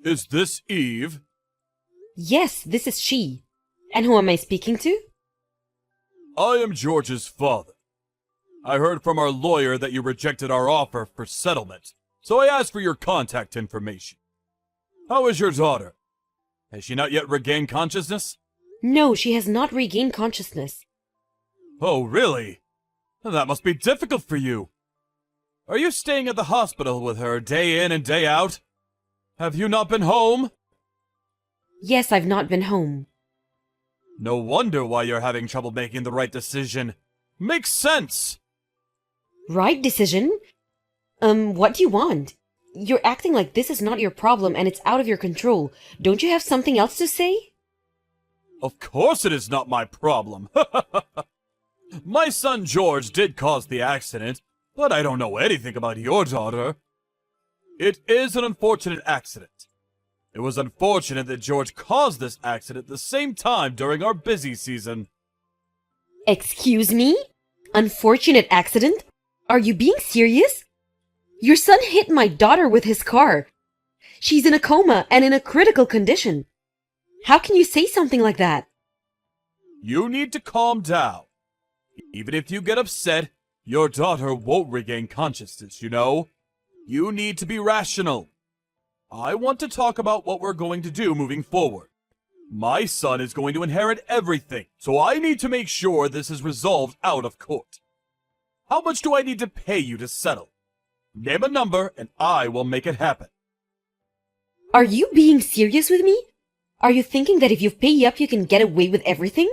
Is this Eve? Yes, this is she. And who am I speaking to? I am George's father. I heard from our lawyer that you rejected our offer for settlement, so I asked for your contact information. How is your daughter? Has she not yet regained consciousness? No, she has not regained consciousness. Oh, really? That must be difficult for you. Are you staying at the hospital with her day in and day out? Have you not been home? Yes, I've not been home. No wonder why you're having trouble making the right decision. Makes sense. Right decision? What do you want? You're acting like this is not your problem and it's out of your control. Don't you have something else to say? Of course it is not my problem. My son George did cause the accident, but I don't know anything about your daughter. It is an unfortunate accident. It was unfortunate that George caused this accident at the same time during our busy season. Excuse me? Unfortunate accident? Are you being serious? Your son hit my daughter with his car. She's in a coma and in a critical condition. How can you say something like that? You need to calm down. Even if you get upset, your daughter won't regain consciousness, you know? You need to be rational. I want to talk about what we're going to do moving forward. My son is going to inherit everything, so I need to make sure this is resolved out of court. How much do I need to pay you to settle? Name a number and I will make it happen. Are you being serious with me? Are you thinking that if you pay up you can get away with everything?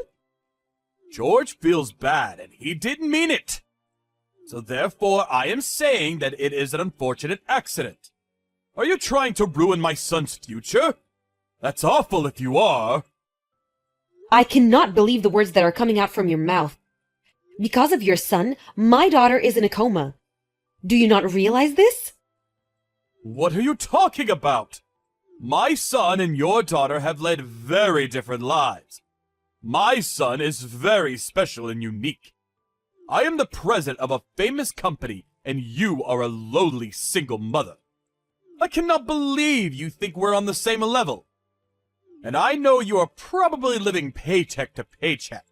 George feels bad and he didn't mean it. So therefore I am saying that it is an unfortunate accident. Are you trying to ruin my son's future? That's awful if you are. I cannot believe the words that are coming out from your mouth. Because of your son, my daughter is in a coma. Do you not realize this? What are you talking about? My son and your daughter have led very different lives. My son is very special and unique. I am the president of a famous company, and you are a lowly single mother. I cannot believe you think we're on the same level. And I know you are probably living paycheck to paycheck.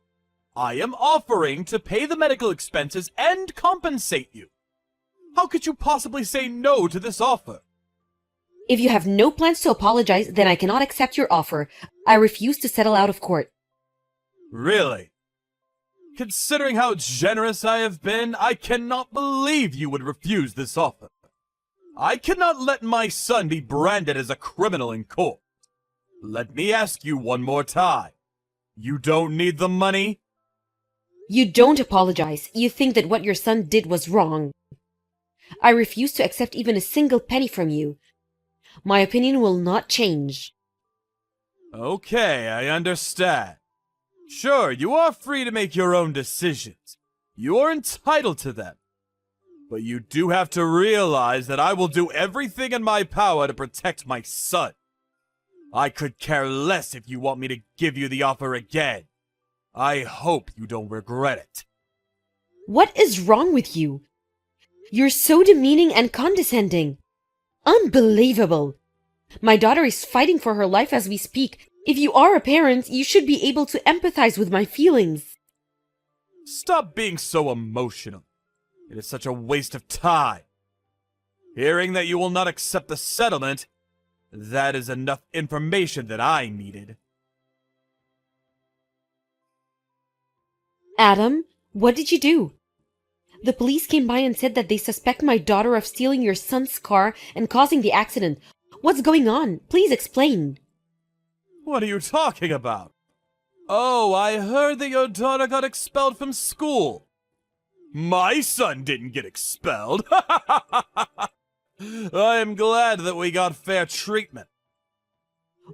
I am offering to pay the medical expenses and compensate you. How could you possibly say no to this offer? If you have no plans to apologize, then I cannot accept your offer. I refuse to settle out of court. Really? Considering how generous I have been, I cannot believe you would refuse this offer. I cannot let my son be branded as a criminal in court. Let me ask you one more time. You don't need the money? You don't apologize. You think that what your son did was wrong. I refuse to accept even a single penny from you. My opinion will not change. Okay, I understand. Sure, you are free to make your own decisions. You are entitled to them. But you do have to realize that I will do everything in my power to protect my son. I could care less if you want me to give you the offer again. I hope you don't regret it. What is wrong with you? You're so demeaning and condescending. Unbelievable. My daughter is fighting for her life as we speak. If you are a parent, you should be able to empathize with my feelings. Stop being so emotional. It is such a waste of time. Hearing that you will not accept the settlement, that is enough information that I needed. Adam, what did you do? The police came by and said that they suspect my daughter of stealing your son's car and causing the accident. What's going on? Please explain. What are you talking about? Oh, I heard that your daughter got expelled from school. My son didn't get expelled. I am glad that we got fair treatment.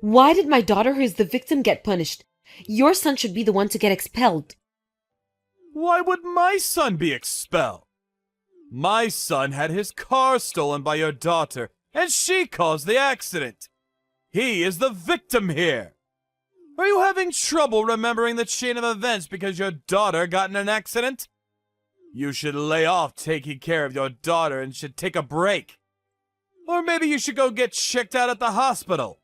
Why did my daughter, who is the victim, get punished? Your son should be the one to get expelled. Why would my son be expelled? My son had his car stolen by your daughter, and she caused the accident. He is the victim here. Are you having trouble remembering the chain of events because your daughter got in an accident? You should lay off taking care of your daughter and should take a break. Or maybe you should go get checked out at the hospital.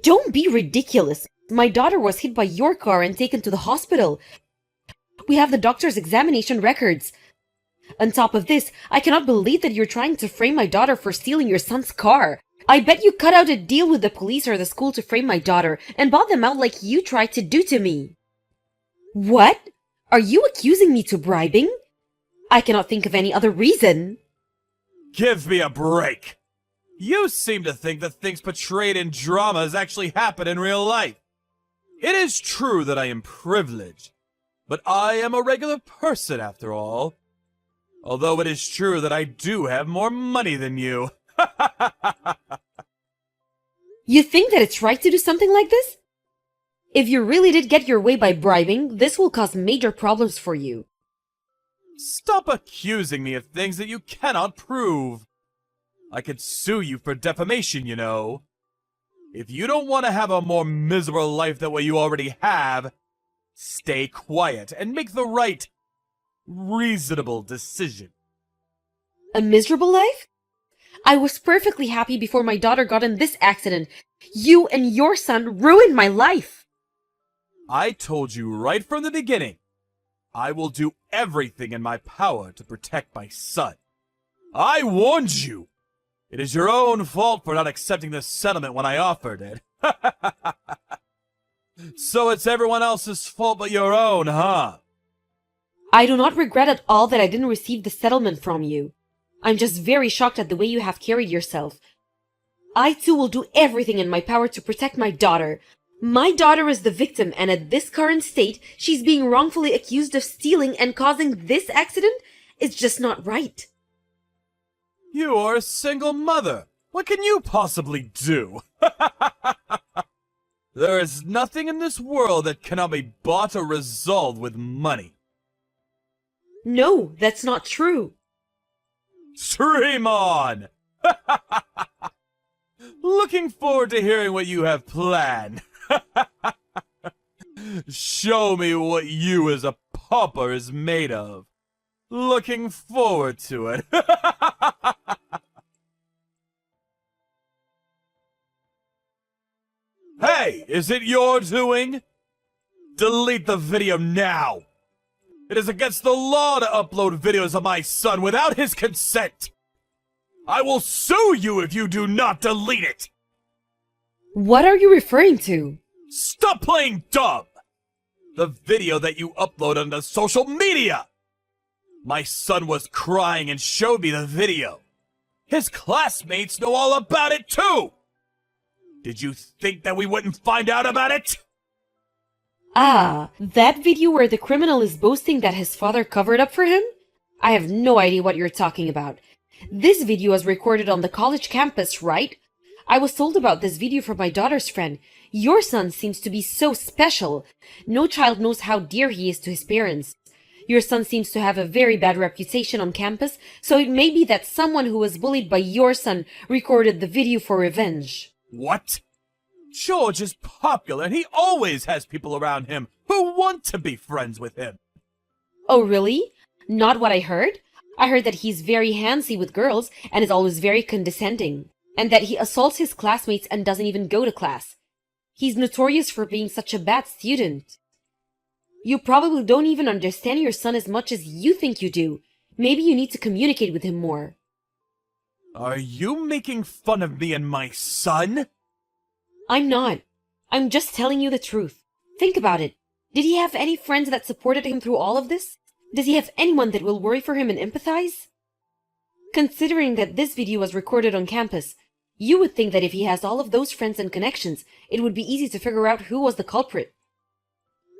Don't be ridiculous. My daughter was hit by your car and taken to the hospital. We have the doctor's examination records. On top of this, I cannot believe that you're trying to frame my daughter for stealing your son's car. I bet you cut out a deal with the police or the school to frame my daughter and bought them out like you tried to do to me. What? Are you accusing me to bribing? I cannot think of any other reason. Give me a break. You seem to think that things portrayed in dramas actually happen in real life. It is true that I am privileged, but I am a regular person after all. Although it is true that I do have more money than you. You think that it's right to do something like this? If you really did get your way by bribing, this will cause major problems for you. Stop accusing me of things that you cannot prove. I could sue you for defamation, you know. If you don't want to have a more miserable life than what you already have, stay quiet and make the right, reasonable decision. A miserable life? I was perfectly happy before my daughter got in this accident. You and your son ruined my life. I told you right from the beginning, I will do everything in my power to protect my son. I warned you. It is your own fault for not accepting the settlement when I offered it. So it's everyone else's fault but your own, huh? I do not regret at all that I didn't receive the settlement from you. I'm just very shocked at the way you have carried yourself. I too will do everything in my power to protect my daughter. My daughter is the victim, and at this current state, she's being wrongfully accused of stealing and causing this accident? It's just not right. You are a single mother. What can you possibly do? There is nothing in this world that cannot be bought or resolved with money. No, that's not true. Dream on! Looking forward to hearing what you have planned. Show me what you as a pauper is made of. Looking forward to it. Hey, is it your doing? Delete the video now. It is against the law to upload videos of my son without his consent. I will sue you if you do not delete it. What are you referring to? Stop playing dumb. The video that you upload onto social media. My son was crying and showed me the video. His classmates know all about it too. Did you think that we wouldn't find out about it? Ah, that video where the criminal is boasting that his father covered up for him? I have no idea what you're talking about. This video was recorded on the college campus, right? I was told about this video from my daughter's friend. Your son seems to be so special. No child knows how dear he is to his parents. Your son seems to have a very bad reputation on campus, so it may be that someone who was bullied by your son recorded the video for revenge. What? George is popular and he always has people around him who want to be friends with him. Oh, really? Not what I heard? I heard that he's very handsy with girls and is always very condescending, and that he assaults his classmates and doesn't even go to class. He's notorious for being such a bad student. You probably don't even understand your son as much as you think you do. Maybe you need to communicate with him more. Are you making fun of me and my son? I'm not. I'm just telling you the truth. Think about it. Did he have any friends that supported him through all of this? Does he have anyone that will worry for him and empathize? Considering that this video was recorded on campus, you would think that if he has all of those friends and connections, it would be easy to figure out who was the culprit.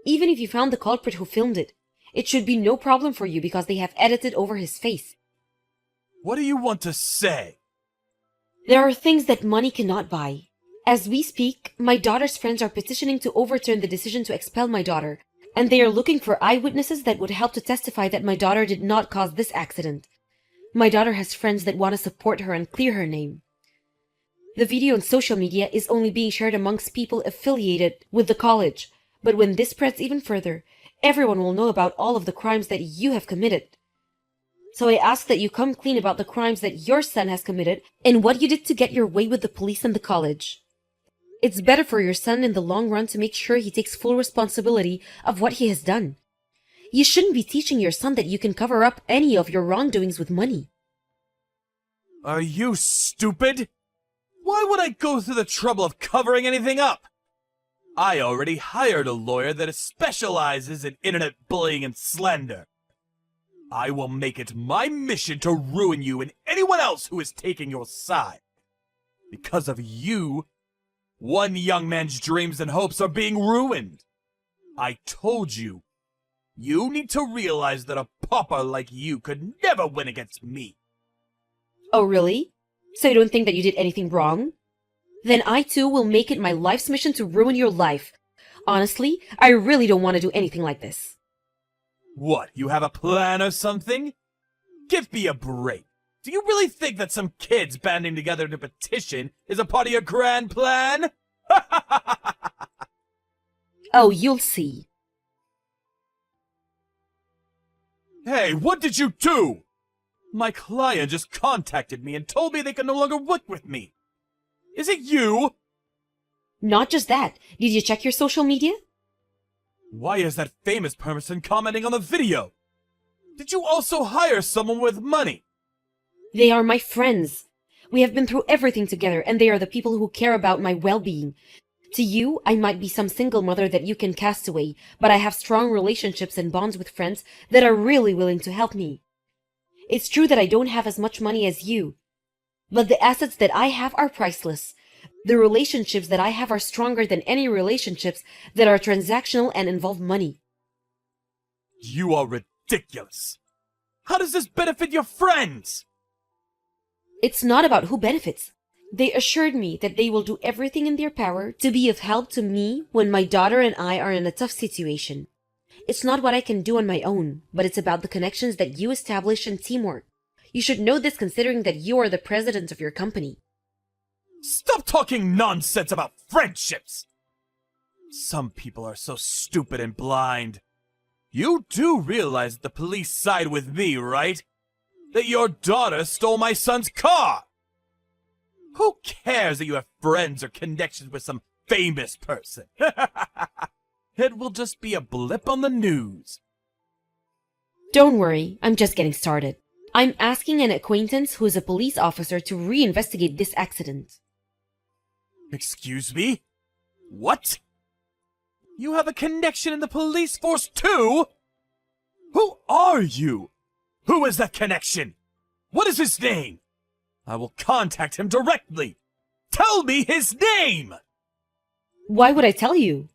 Even if you found the culprit who filmed it, it should be no problem for you because they have edited over his face. What do you want to say? There are things that money cannot buy. As we speak, my daughter's friends are petitioning to overturn the decision to expel my daughter, and they are looking for eyewitnesses that would help to testify that my daughter did not cause this accident. My daughter has friends that want to support her and clear her name. The video on social media is only being shared amongst people affiliated with the college, but when this spreads even further, everyone will know about all of the crimes that you have committed. So I ask that you come clean about the crimes that your son has committed and what you did to get your way with the police and the college. It's better for your son in the long run to make sure he takes full responsibility of what he has done. You shouldn't be teaching your son that you can cover up any of your wrongdoings with money. Are you stupid? Why would I go through the trouble of covering anything up? I already hired a lawyer that specializes in internet bullying and slander. I will make it my mission to ruin you and anyone else who is taking your side. Because of you, one young man's dreams and hopes are being ruined. I told you, you need to realize that a pauper like you could never win against me. Oh, really? So you don't think that you did anything wrong? Then I too will make it my life's mission to ruin your life. Honestly, I really don't want to do anything like this. What, you have a plan or something? Give me a break. Do you really think that some kids banding together to petition is a part of your grand plan? Oh, you'll see. Hey, what did you do? My client just contacted me and told me they can no longer work with me. Is it you? Not just that. Did you check your social media? Why is that famous person commenting on the video? Did you also hire someone with money? They are my friends. We have been through everything together, and they are the people who care about my well-being. To you, I might be some single mother that you can cast away, but I have strong relationships and bonds with friends that are really willing to help me. It's true that I don't have as much money as you, but the assets that I have are priceless. The relationships that I have are stronger than any relationships that are transactional and involve money. You are ridiculous. How does this benefit your friends? It's not about who benefits. They assured me that they will do everything in their power to be of help to me when my daughter and I are in a tough situation. It's not what I can do on my own, but it's about the connections that you establish and teamwork. You should know this considering that you are the president of your company. Stop talking nonsense about friendships! Some people are so stupid and blind. You do realize that the police side with me, right? That your daughter stole my son's car! Who cares that you have friends or connections with some famous person? It will just be a blip on the news. Don't worry, I'm just getting started. I'm asking an acquaintance who is a police officer to reinvestigate this accident. Excuse me? What? You have a connection in the police force too? Who are you? Who is that connection? What is his name? I will contact him directly. Tell me his name! Why would I tell you?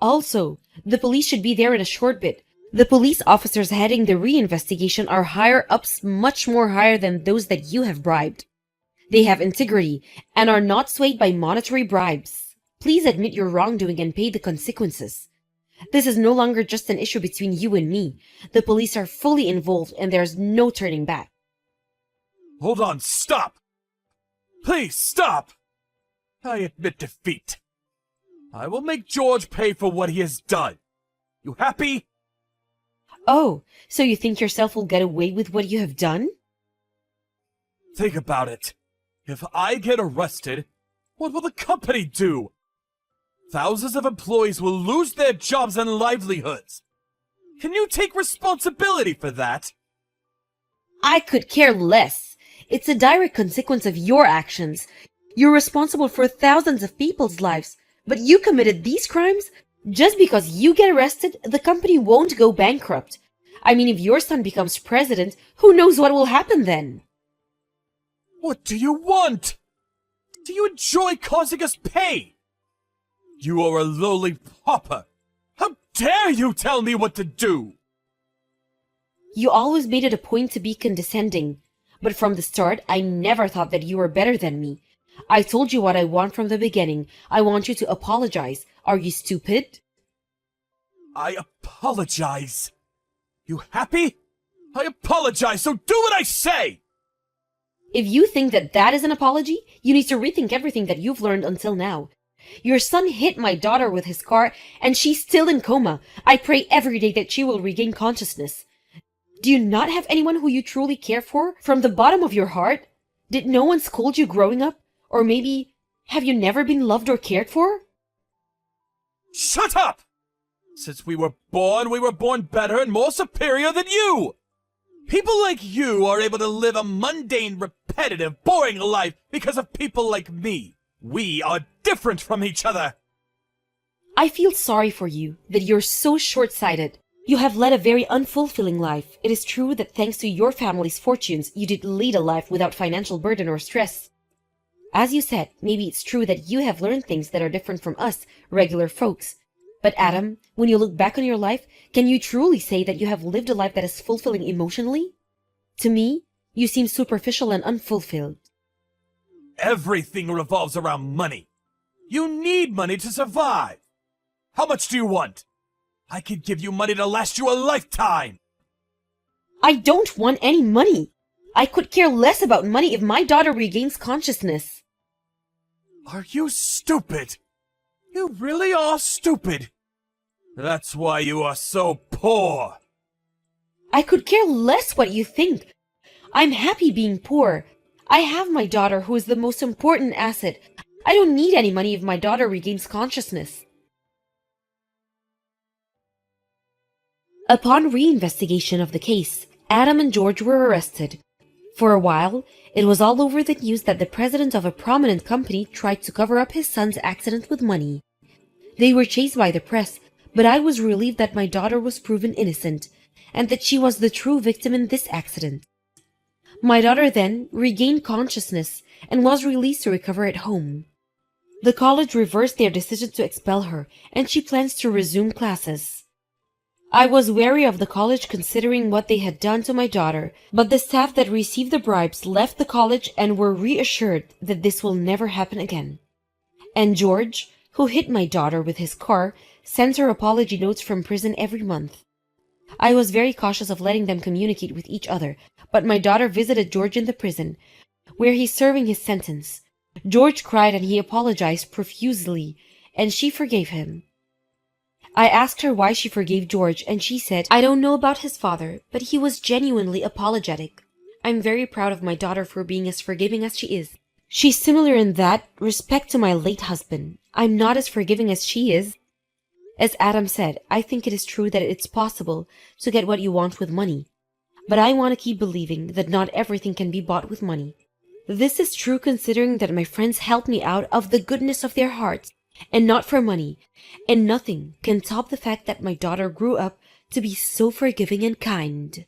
Also, the police should be there in a short bit. The police officers heading the reinvestigation are higher ups, much more higher than those that you have bribed. They have integrity and are not swayed by monetary bribes. Please admit your wrongdoing and pay the consequences. This is no longer just an issue between you and me. The police are fully involved and there's no turning back. Hold on, stop! Please, stop! I admit defeat. I will make George pay for what he has done. You happy? Oh, so you think yourself will get away with what you have done? Think about it. If I get arrested, what will the company do? Thousands of employees will lose their jobs and livelihoods. Can you take responsibility for that? I could care less. It's a direct consequence of your actions. You're responsible for thousands of people's lives, but you committed these crimes? Just because you get arrested, the company won't go bankrupt. I mean, if your son becomes president, who knows what will happen then? What do you want? Do you enjoy causing us pain? You are a lowly pauper. How dare you tell me what to do? You always made it a point to be condescending. But from the start, I never thought that you were better than me. I told you what I want from the beginning. I want you to apologize. Are you stupid? I apologize. You happy? I apologize, so do what I say! If you think that that is an apology, you need to rethink everything that you've learned until now. Your son hit my daughter with his car, and she's still in coma. I pray every day that she will regain consciousness. Do you not have anyone who you truly care for from the bottom of your heart? Did no one scold you growing up? Or maybe, have you never been loved or cared for? Shut up! Since we were born better and more superior than you! People like you are able to live a mundane, repetitive, boring life because of people like me. We are different from each other. I feel sorry for you that you're so short-sighted. You have led a very unfulfilling life. It is true that thanks to your family's fortunes, you did lead a life without financial burden or stress. As you said, maybe it's true that you have learned things that are different from us, regular folks. But Adam, when you look back on your life, can you truly say that you have lived a life that is fulfilling emotionally? To me, you seem superficial and unfulfilled. Everything revolves around money. You need money to survive. How much do you want? I could give you money to last you a lifetime. I don't want any money. I could care less about money if my daughter regains consciousness. Are you stupid? You really are stupid. That's why you are so poor. I could care less what you think. I'm happy being poor. I have my daughter, who is the most important asset. I don't need any money if my daughter regains consciousness. Upon reinvestigation of the case, Adam and George were arrested. For a while, it was all over the news that the president of a prominent company tried to cover up his son's accident with money. They were chased by the press, but I was relieved that my daughter was proven innocent, and that she was the true victim in this accident. My daughter then regained consciousness and was released to recover at home. The college reversed their decision to expel her, and she plans to resume classes. I was wary of the college considering what they had done to my daughter, but the staff that received the bribes left the college and were reassured that this will never happen again. And George, who hit my daughter with his car, sends her apology notes from prison every month. I was very cautious of letting them communicate with each other, but my daughter visited George in the prison, where he's serving his sentence. George cried and he apologized profusely, and she forgave him. I asked her why she forgave George, and she said, "I don't know about his father, but he was genuinely apologetic. I'm very proud of my daughter for being as forgiving as she is. She's similar in that respect to my late husband. I'm not as forgiving as she is." As Adam said, I think it is true that it's possible to get what you want with money. But I want to keep believing that not everything can be bought with money. This is true considering that my friends helped me out of the goodness of their hearts, and not for money, and nothing can top the fact that my daughter grew up to be so forgiving and kind.